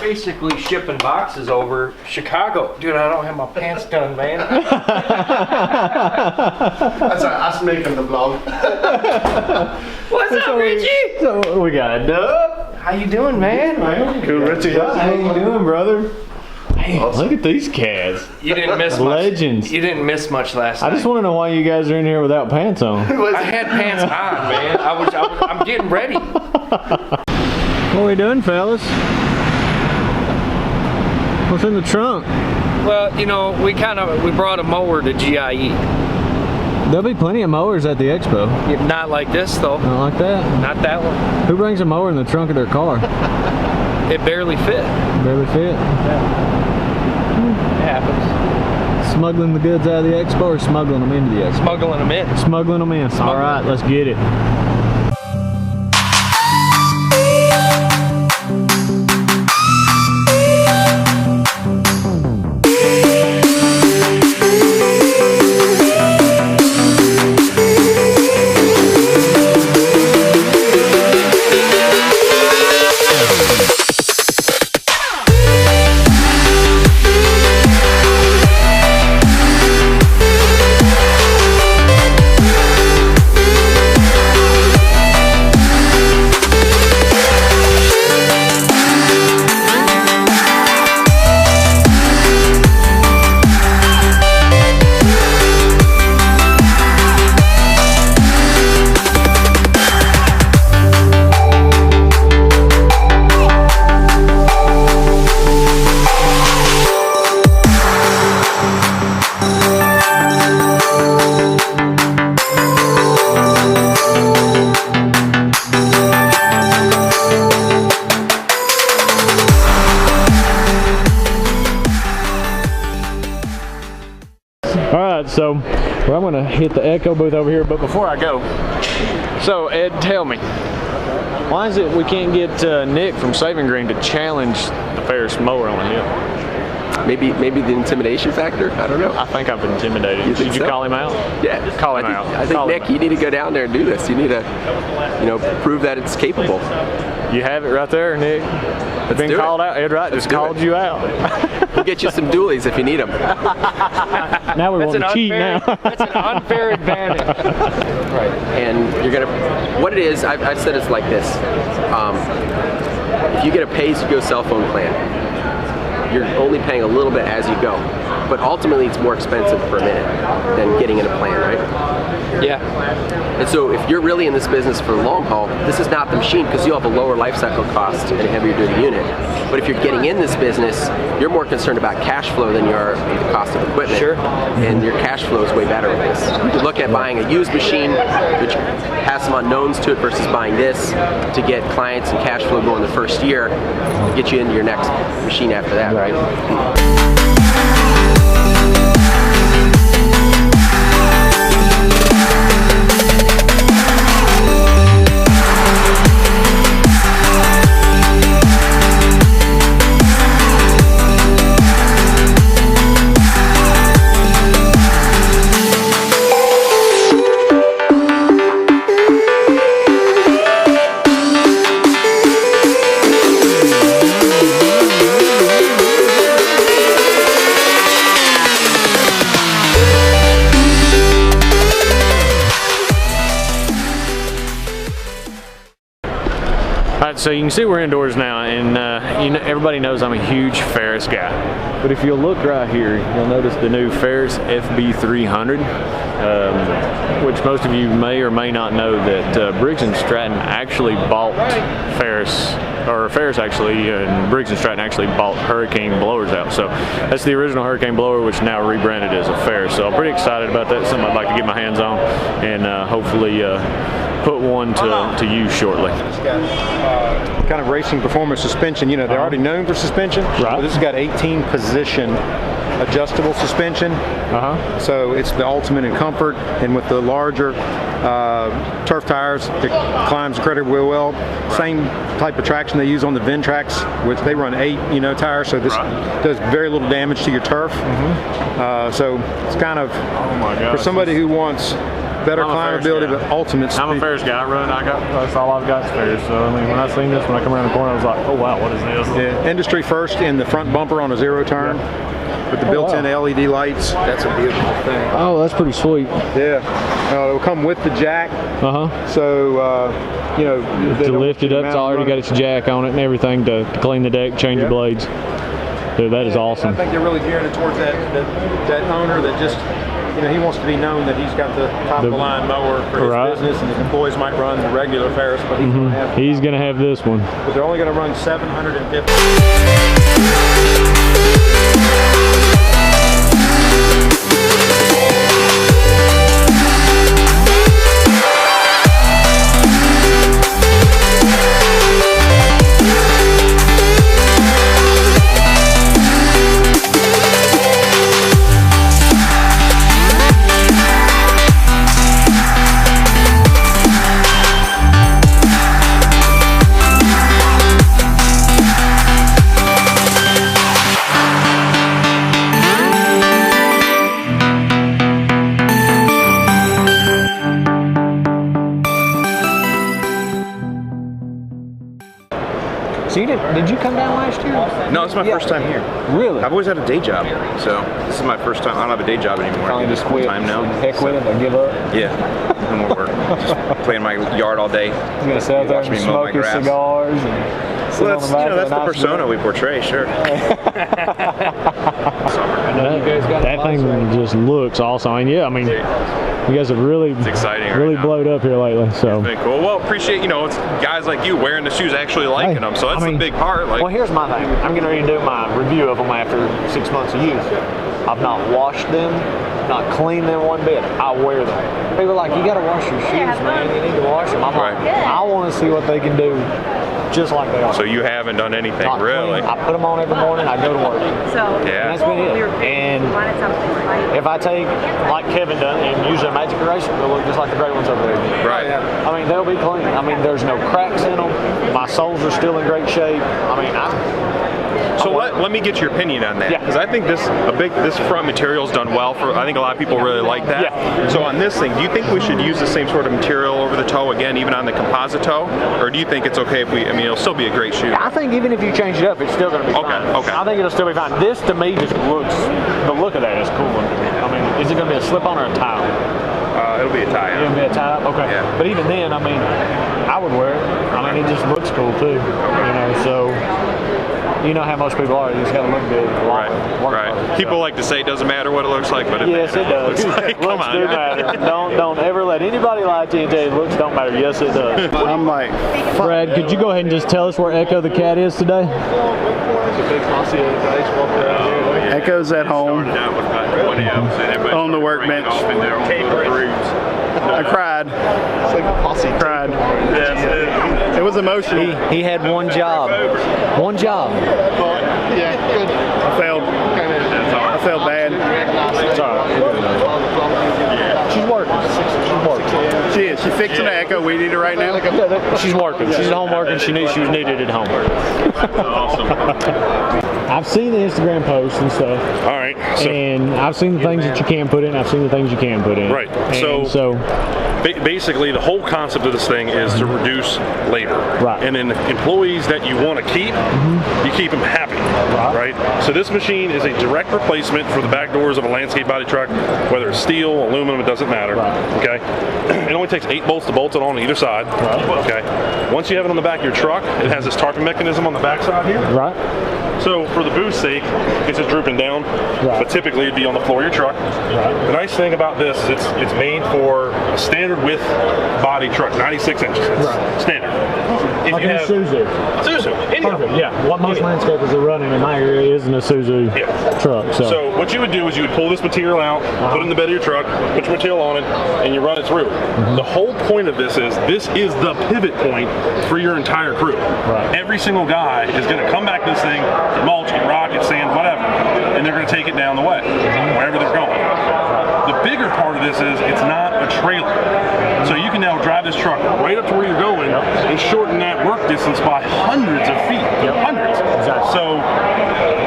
basically shipping boxes over Chicago. Dude, I don't have my pants done, man. That's us making the vlog. What's up, Richie? So what do we got? Dub? How you doing, man? Cool, Richie. How you doing, brother? Hey, look at these cats. You didn't miss much. Legends. You didn't miss much last night. I just want to know why you guys are in here without pants on. I had pants on, man. I'm getting ready. What are we doing, fellas? What's in the trunk? Well, you know, we brought a mower to GIE. There'll be plenty of mowers at the expo. Not like this, though. Not like that? Not that one. Who brings a mower in the trunk of their car? It barely fit. Barely fit? Yeah. It happens. Smuggling the goods out of the expo or smuggling them into the expo? Smuggling them in. Smuggling them in. All right, let's get it. So I'm going to hit the echo booth over here, but before I go, so Ed, tell me, why is it we can't get Nick from Saving Green to challenge the Ferris mower on the hill? Maybe the intimidation factor. I don't know. I think I've intimidated. Did you call him out? Yeah, call him out. I think Nick, you need to go down there and do this. You need to, prove that it's capable. You have it right there, Nick. Let's been called out. Ed Wright just called you out. We'll get you some dualies if you need them. Now we want to cheat now. That's an unfair advantage. Right. And you're gonna. What it is, I've said it's like this. If you get a pay-as-you-go cell phone plan, you're only paying a little bit as you go. But ultimately, it's more expensive per minute than getting in a plan, right? Yeah. And so if you're really in this business for the long haul, this is not the machine because you'll have a lower life cycle cost and a heavier duty unit. But if you're getting in this business, you're more concerned about cash flow than you are the cost of equipment. Sure. And your cash flow is way better with this. You look at buying a used machine, which has some unknowns to it, versus buying this to get clients and cash flow going the first year, get you into your next machine after that, right? So you can see we're indoors now, and everybody knows I'm a huge Ferris guy. But if you'll look right here, you'll notice the new Ferris FB300, which most of you may or may not know that Briggs & Stratton actually bought Ferris, or Ferris actually, and Briggs & Stratton actually bought Hurricane blowers out. So that's the original Hurricane blower, which now rebranded as a Ferris. So I'm pretty excited about that. It's something I'd like to get my hands on, and hopefully put one to use shortly. It's got kind of racing performance suspension. You know, they're already known for suspension. Right. But this has got 18 position adjustable suspension. So it's the ultimate in comfort, and with the larger turf tires, it climbs incredibly well. Same type of traction they use on the Ventrax, which they run 8 tires, so this does very little damage to your turf. So it's kind of, for somebody who wants better I'm a Ferris climbability, guy. but ultimate speed. I'm a Ferris guy. That's all I've got is Ferris. So I mean, when I seen this, when I come around the corner, I was like, oh wow, what is this? Yeah, industry first in the front bumper on a zero turn with the built-in LED lights. That's a beautiful thing. Oh, that's pretty sweet. Yeah, it'll come with the jack. So you know, To lift it up, it's already got its jack on it and everything to clean the deck, change your blades. Dude, that is awesome. I think they're really gearing it towards that owner that just, you know, he wants to be known that he's got the top of the line mower for his business, and his employees might run the regular Ferris, but He's gonna have this one. But they're only going to run 750. So did you come down last year? No, it's my first time here. Really? I've always had a day job, so this is my first time. I don't have a day job anymore. Finally just quit. Time now. Heck with it, I give up. Yeah, no more work. Just play in my yard all day. I'm gonna sit out there and smoke your cigars and sit Well, on that's, the back you know, that's of the nice persona boat. we portray, sure. That thing just looks awesome. I mean, yeah, I mean, you guys have really, exciting right really now. blowed up here lately. So It's been cool. Well, appreciate, you know, it's guys like you wearing the shoes, actually liking them. So that's I mean, a big part. Like, well, here's my thing. I'm getting ready to do my review of them after 6 months of use. I've not washed them, not cleaned them one bit. I wear them. People are like, you got to wash your shoes, man. You need to wash them. I'm like, I want to see what they can do just like they are. so you haven't done anything, Not really? clean. I put them on every morning. I go to work. Yeah. And that's been it. And if I take, like Kevin done, and use a magic eraser, they'll look just like the gray ones over there. Right. I mean, they'll be clean. I mean, there's no cracks in them. My soles are still in great shape. I mean, So let me get your opinion on that, Yeah. because I think this front material's done well for. I think a lot of people really like that. Yeah. So on this thing, do you think we should use the same sort of material over the toe again, even on the composite toe, or do you think it's okay if we? I mean, it'll still be a great shoe. I think even if you change it up, it's still going to be fine. Okay. I think it'll still be fine. This, to me, just looks, the look of that is cool. I mean, is it going to be a slip-on or a tie? It'll be a tie. It'll be a tie? Okay. Yeah. But even then, I mean, I would wear it. I mean, it just looks cool, too. You know, so... You know how most people are. You just got to look good. Right. People like to say it doesn't matter what it looks like, but Yes, it does. Like, come Looks on. do matter. Don't ever let anybody lie to you and tell you looks don't matter. Yes, it does. I'm like, Brad, could you go ahead and just tell us where Echo the cat is today? Echo's at home on the workbench. I cried. Cried. Yes, it was emotional. He had one job. One job. Yeah, good. I failed bad. She's working. She is. She's fixing the Echo. We need her right now. She's working. She's at home working. She was needed at home. I've seen the Instagram posts and stuff. All right. So, And I've seen the things that you can put in. I've seen the things you can put in. Right. And So basically, the whole concept of this thing is to reduce labor. Right. And then employees that you want to keep, you keep them happy. Right. So this machine is a direct replacement for the back doors of a landscape body truck, whether it's steel, aluminum, it doesn't matter. Okay. It only takes 8 bolts to bolt it on either side. Okay. Once you have it on the back of your truck, it has this tarping mechanism on the back side here. Right. So for the boost's sake, it's just drooping down, but typically it'd be on the floor of your truck. The nice thing about this is it's made for a standard width body truck, 96 inches. Standard. If Like you an have Isuzu. Isuzu, Perfect. Yeah. What most landscapers are running in my area is an Isuzu truck. So what you would do is you would pull this material out, put it in the bed of your truck, put your material on it, and you run it through. The whole point of this is the pivot point for your entire crew. Every single guy is going to come back to this thing, get mulch, get rock, get sand, whatever, and they're going to take it down the way, wherever they're going. The bigger part of this is it's not a trailer. So you can now drive this truck right up to where you're going and shorten that work distance by hundreds of feet. Hundreds. So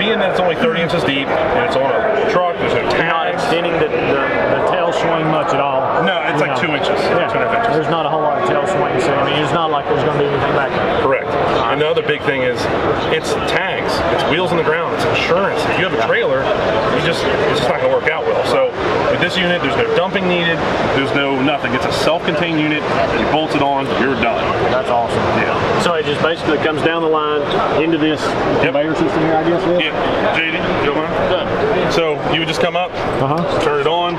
being that it's only 30 inches deep and it's on a truck, there's no Not tags. extending the tail swing much at all. No, it's like 2 inches, Yeah. 2.5 inches. There's not a whole lot of tail swing, so I mean, it's not like there's going to be anything back there. Correct. And the other big thing is, it's tags, it's wheels on the ground, it's insurance. If you have a trailer, it's just not going to work out well. So with this unit, there's no dumping needed, there's no nothing. It's a self-contained unit. You bolt it on, you're done. That's awesome. Yeah. So it just basically comes down the line into this conveyor system here, I guess. Yeah. JD, you don't mind? So you would just come up, turn it on.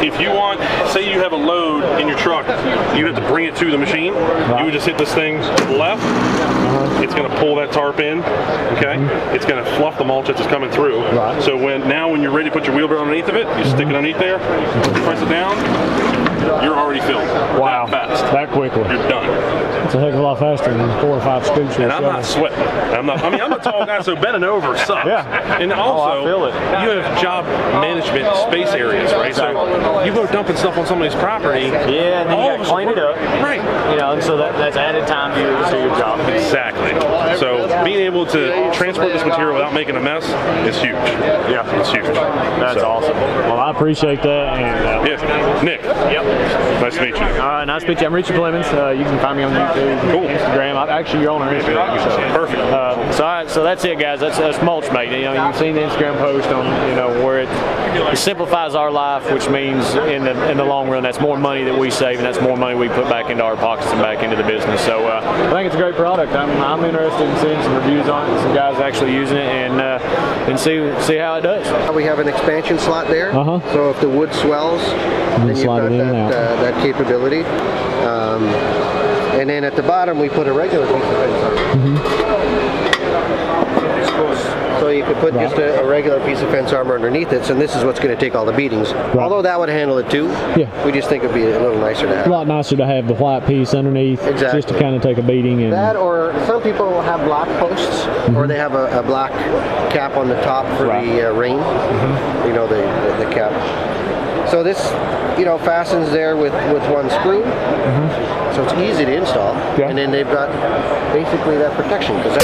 If you want, say you have a load in your truck, you have to bring it to the machine. You would just hit this thing to the left. It's going to pull that tarp in. Okay. It's going to fluff the mulch that's coming through. So when you're ready to put your wheelbarrow underneath of it, you stick it underneath there, press it down. You're already filled. Wow. That fast. That quickly. You're done. It's a heck of a lot faster than 4 or 5 scoops. And I'm not sweating. I'm a tall guy, so bending over sucks. Yeah. And also, I feel it. you have job management space areas, right? So you go dumping stuff on somebody's property. Yeah, and then you got to clean it up. Right. You know, and so that's added time to your job. Exactly. So being able to transport this material without making a mess is huge. Yeah. It's huge. That's awesome. Well, I appreciate that. And yeah. Nick. Yep. Nice to meet you. All right, nice to meet you. I'm Richard Clemens. You can find me on YouTube, Instagram. You're on our Instagram. So. Perfect. So, all right, so that's it, guys. That's Mulch Mate. You know, you've seen the Instagram post on, you know, where it simplifies our life, which means in the long run, that's more money that we save, and that's more money we put back into our pockets and back into the business. So I think it's a great product. I'm interested in seeing some reviews on it, some guys actually using it, and see how it does. We have an expansion slot there, so if the wood swells, then you've got that capability. And then at the bottom we put a regular piece of fence armor. So you could put just a regular piece of fence armor underneath it, and this is what's going to take all the beatings. Although that would handle it too, we just think it would be a little nicer to have. A lot nicer to have the white piece underneath, just to kind of take a beating. And that, or some people have black posts, or they have a black cap on the top for the rain. You know, the cap. So this, you know, fastens there with one screw. So it's easy to install, and then they've got basically that protection. Because